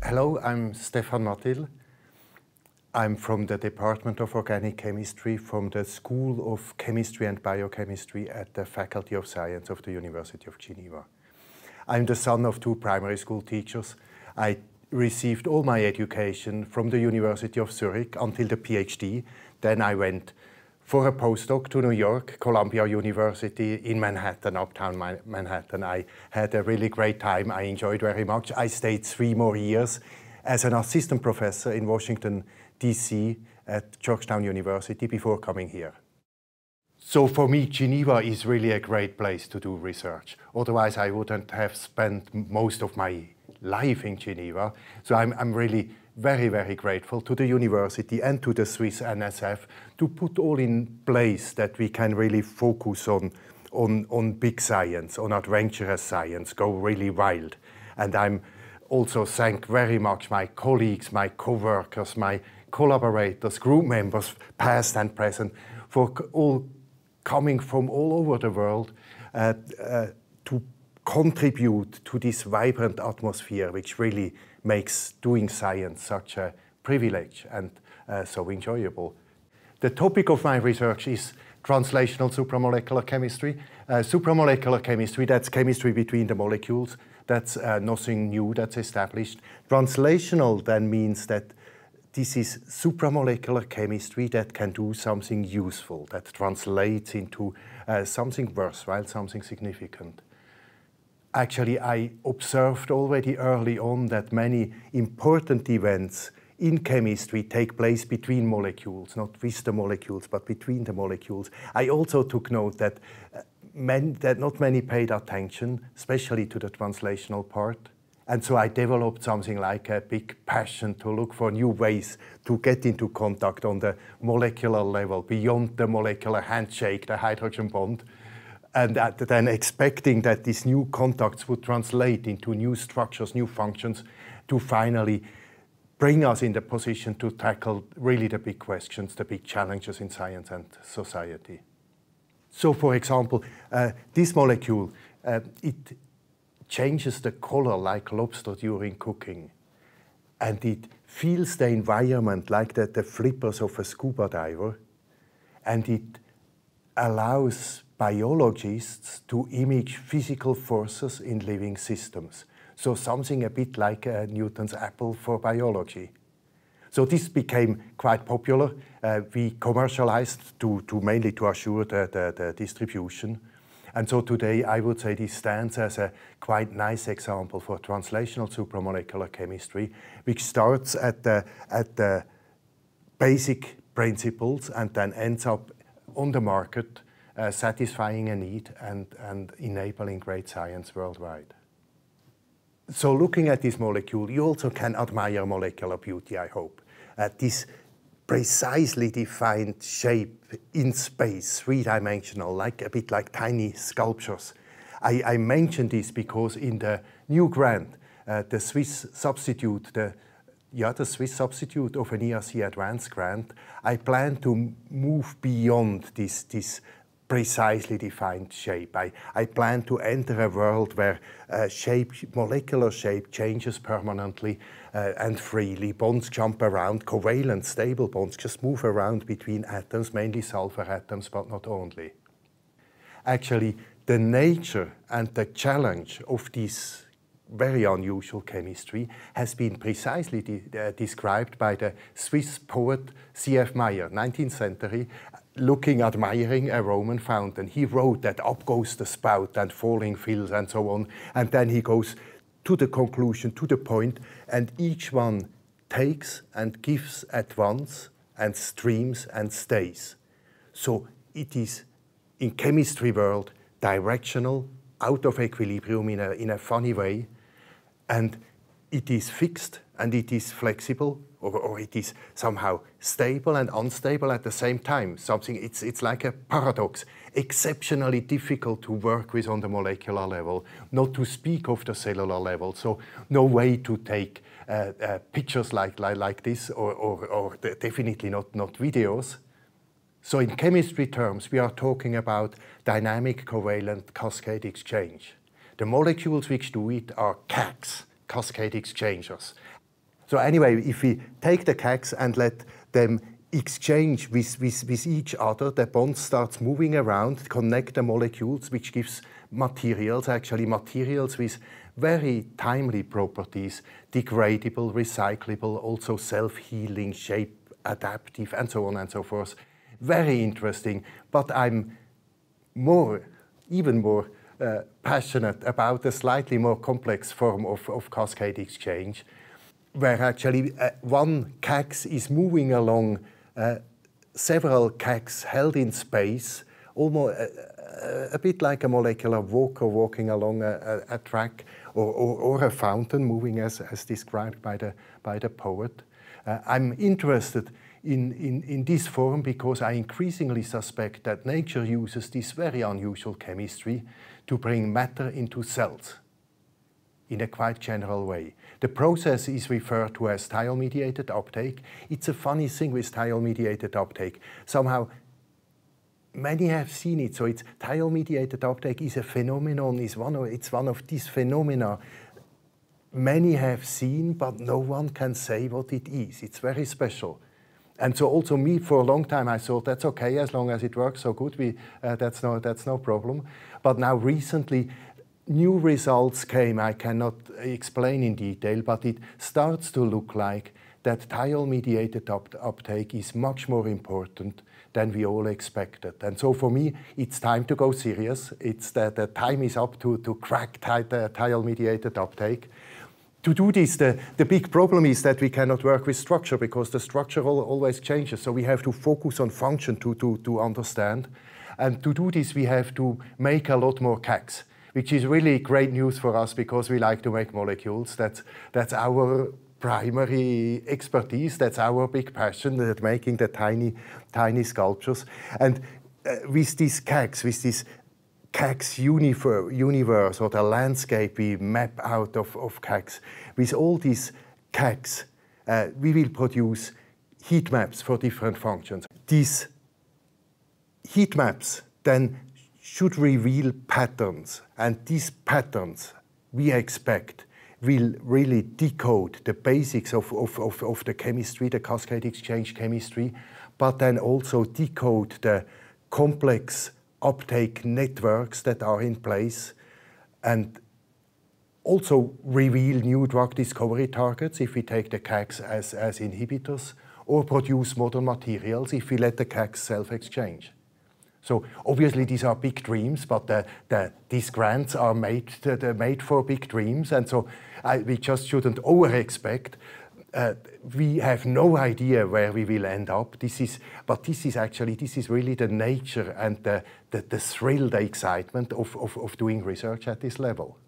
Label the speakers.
Speaker 1: Hello, I'm Stefan Matile. I'm from the Department of Organic Chemistry from the School of Chemistry and Biochemistry at the Faculty of Science of the University of Geneva. I'm the son of two primary school teachers. I received all my education from the University of Zurich until the PhD. Then I went for a postdoc to New York, Columbia University in Manhattan, uptown Manhattan. I had a really great time. I enjoyed very much. I stayed 3 more years as an assistant professor in Washington, D.C. at Georgetown University before coming here. So for me, Geneva is really a great place to do research. Otherwise, I wouldn't have spent most of my life in Geneva. So I'm really very, very grateful to the university and to the Swiss SNSF to put all in place that we can really focus on big science, on adventurous science, go really wild. And I'm also thank very much my colleagues, my co-workers, my collaborators, group members, past and present, for all coming from all over the world to contribute to this vibrant atmosphere, which really makes doing science such a privilege and so enjoyable. The topic of my research is translational supramolecular chemistry. Supramolecular chemistry, that's chemistry between the molecules. That's nothing new, that's established. Translational then means that this is supramolecular chemistry that can do something useful, that translates into something worthwhile, something significant. Actually, I observed already early on that many important events in chemistry take place between molecules, not with the molecules, but between the molecules. I also took note that, not many paid attention, especially to the translational part. And so I developed something like a big passion to look for new ways to get into contact on the molecular level, beyond the molecular handshake, the hydrogen bond, and then expecting that these new contacts would translate into new structures, new functions, to finally bring us in the position to tackle really the big questions, the big challenges in science and society. So, for example, this molecule, it changes the color like lobster during cooking. And it feels the environment like the flippers of a scuba diver. And it allows biologists to image physical forces in living systems. So something a bit like Newton's apple for biology. So this became quite popular. We commercialized mainly to assure the distribution. And so today I would say this stands as a quite nice example for translational supramolecular chemistry, which starts at the basic principles and then ends up on the market, satisfying a need and enabling great science worldwide. So looking at this molecule, you also can admire molecular beauty, I hope. This precisely defined shape in space, 3-dimensional, a bit like tiny sculptures. I mention this because in the new grant, the Swiss substitute, the Swiss substitute of an ERC Advanced grant, I plan to move beyond this precisely defined shape. I plan to enter a world where molecular shape changes permanently and freely. Bonds jump around, covalent, stable bonds just move around between atoms, mainly sulfur atoms, but not only. Actually, the nature and the challenge of this very unusual chemistry has been precisely described by the Swiss poet C.F. Meyer, 19th century, admiring a Roman fountain. He wrote that up goes the spout and falling fills and so on, and then he goes to the conclusion, to the point, and each one takes and gives at once and streams and stays. So it is, in chemistry world, directional, out of equilibrium in a funny way, and it is fixed and it is flexible, or it is somehow stable and unstable at the same time. It's like a paradox, exceptionally difficult to work with on the molecular level, not to speak of the cellular level. So no way to take pictures like this, or definitely not videos. So in chemistry terms, we are talking about dynamic covalent cascade exchange. The molecules which do it are CACs, cascade exchangers. So anyway, if we take the CACs and let them exchange with each other, the bond starts moving around, connect the molecules, which gives materials, actually materials with very timely properties, degradable, recyclable, also self-healing, shape adaptive, and so on and so forth. Very interesting, but I'm even more passionate about a slightly more complex form of cascade exchange, where actually one CACs is moving along several CACs held in space, almost a bit like a molecular walker walking along a track, or a fountain moving as described by the poet. I'm interested in this form because I increasingly suspect that nature uses this very unusual chemistry to bring matter into cells in a quite general way. The process is referred to as thiol-mediated uptake. It's a funny thing with thiol-mediated uptake. Somehow, many have seen it. So it's thiol-mediated uptake is a phenomenon. It's one of these phenomena many have seen, but no one can say what it is. It's very special. And so also me, for a long time, I thought that's okay as long as it works so good. That's no problem. But now recently, new results came. I cannot explain in detail, but it starts to look like that thiol-mediated uptake is much more important than we all expected. And so for me, it's time to go serious. It's that the time is up to crack thiol-mediated uptake. To do this, the big problem is that we cannot work with structure because the structure always changes. So we have to focus on function to understand. And to do this, we have to make a lot more CACs, which is really great news for us because we like to make molecules. That's our primary expertise. That's our big passion, that making the tiny sculptures. And with these CACs, with this CACs universe or the landscape we map out of CACs, with all these CACs, we will produce heat maps for different functions. These heat maps then should reveal patterns, and these patterns, we expect, will really decode the basics of the chemistry, the cascade exchange chemistry, but then also decode the complex uptake networks that are in place, and also reveal new drug discovery targets if we take the CACs as inhibitors, or produce modern materials if we let the CACs self-exchange. So obviously these are big dreams, but these grants are made for big dreams, and so we just shouldn't over-expect. We have no idea where we will end up. This is really the nature and the thrill, the excitement of doing research at this level.